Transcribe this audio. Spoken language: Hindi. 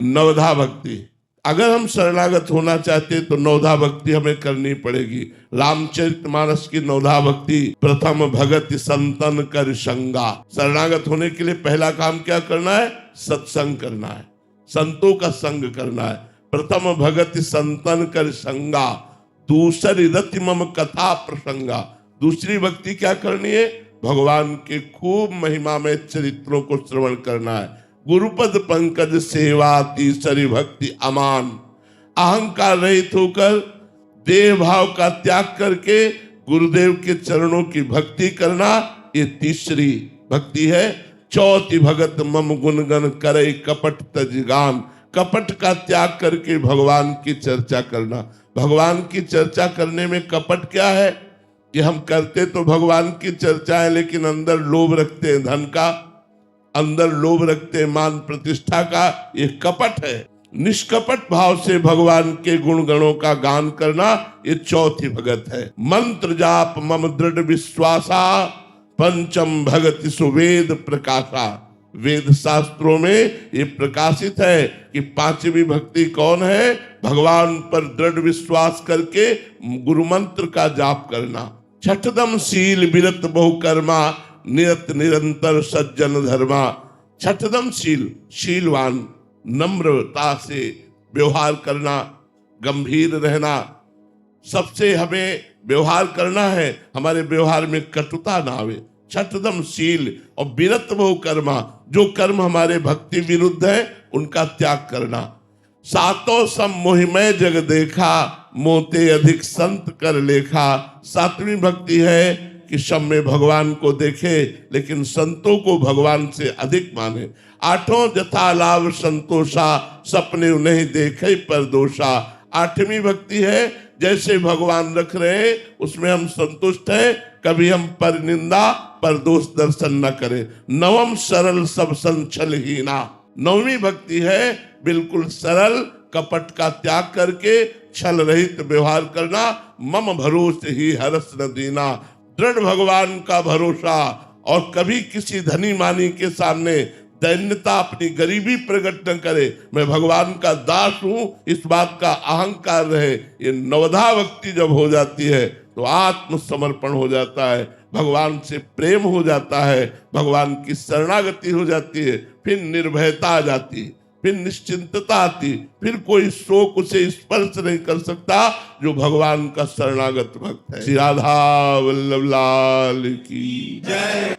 नवधा भक्ति। अगर हम शरणागत होना चाहते तो नवधा भक्ति हमें करनी पड़ेगी। रामचरितमानस की नवधा भक्ति, प्रथम भगति संतन कर संगा। शरणागत होने के लिए पहला काम क्या करना है? सत्संग करना है, संतों का संग करना है। प्रथम भगति संतन कर संगा, दूसरी रति मम कथा प्रसंगा। दूसरी भक्ति क्या करनी है? भगवान के खूब महिमा में चरित्रों को श्रवण करना है। गुरुपद पंकज सेवा, तीसरी भक्ति अमान। अहंकार रहित होकर देह भाव का त्याग करके गुरुदेव के चरणों की भक्ति करना, ये तीसरी भक्ति है। चौथी भगत मम गुणगन करे कपट तजगान। कपट का त्याग करके भगवान की चर्चा करना। भगवान की चर्चा करने में कपट क्या है? कि हम करते तो भगवान की चर्चा है, लेकिन अंदर लोभ रखते हैं धन का, अंदर लोभ रखते हैं मान प्रतिष्ठा का। ये कपट है। निष्कपट भाव से भगवान के गुण गणों का गान करना, ये चौथी भगत है। मंत्र जाप मम दृढ़ विश्वासा, पंचम भगति सुवेद प्रकाशा। वेद शास्त्रों में ये प्रकाशित है कि पांचवी भक्ति कौन है? भगवान पर दृढ़ विश्वास करके गुरु मंत्र का जाप करना। छठदम शील विरत बहुकर्मा, निरत निरंतर सज्जन धर्मा। छठदम शील, शीलवान, नम्रता से व्यवहार करना, गंभीर रहना। सबसे हमें व्यवहार करना है, हमारे व्यवहार में कटुता ना आवे। छठदम शील और विरत बहु कर्मा, जो कर्म हमारे भक्ति विरुद्ध है उनका त्याग करना। सातों सम मोहिमय जग देखा, मोते अधिक संत कर लेखा। सातवीं भक्ति है कि सब में भगवान को देखे लेकिन संतों को भगवान से अधिक माने। आठों जथा लाभ संतोषा, सपने नहीं देखे पर दोषा। आठवीं भक्ति है जैसे भगवान रख रहे हैं उसमें हम संतुष्ट हैं, कभी हम पर निंदा पर दोष दर्शन न करें। नवम सरल सब संचल हीना। नववीं भक्ति है बिल्कुल सरल, कपट का त्याग करके छल रहित व्यवहार करना। मम भरोसे ही हरस न दीना। दृढ़ भगवान का भरोसा, और कभी किसी धनी मानी के सामने दैन्यता, अपनी गरीबी प्रकट न करे। मैं भगवान का दास हूं, इस बात का अहंकार रहे। ये नवधा भक्ति जब हो जाती है तो आत्मसमर्पण हो जाता है, भगवान से प्रेम हो जाता है, भगवान की शरणागति हो जाती है। फिर निर्भयता आ जाती, फिर निश्चिंतता आती, फिर कोई शोक उसे स्पर्श नहीं कर सकता जो भगवान का शरणागत भक्त है। श्री राधा वल्लभ लाल की जय।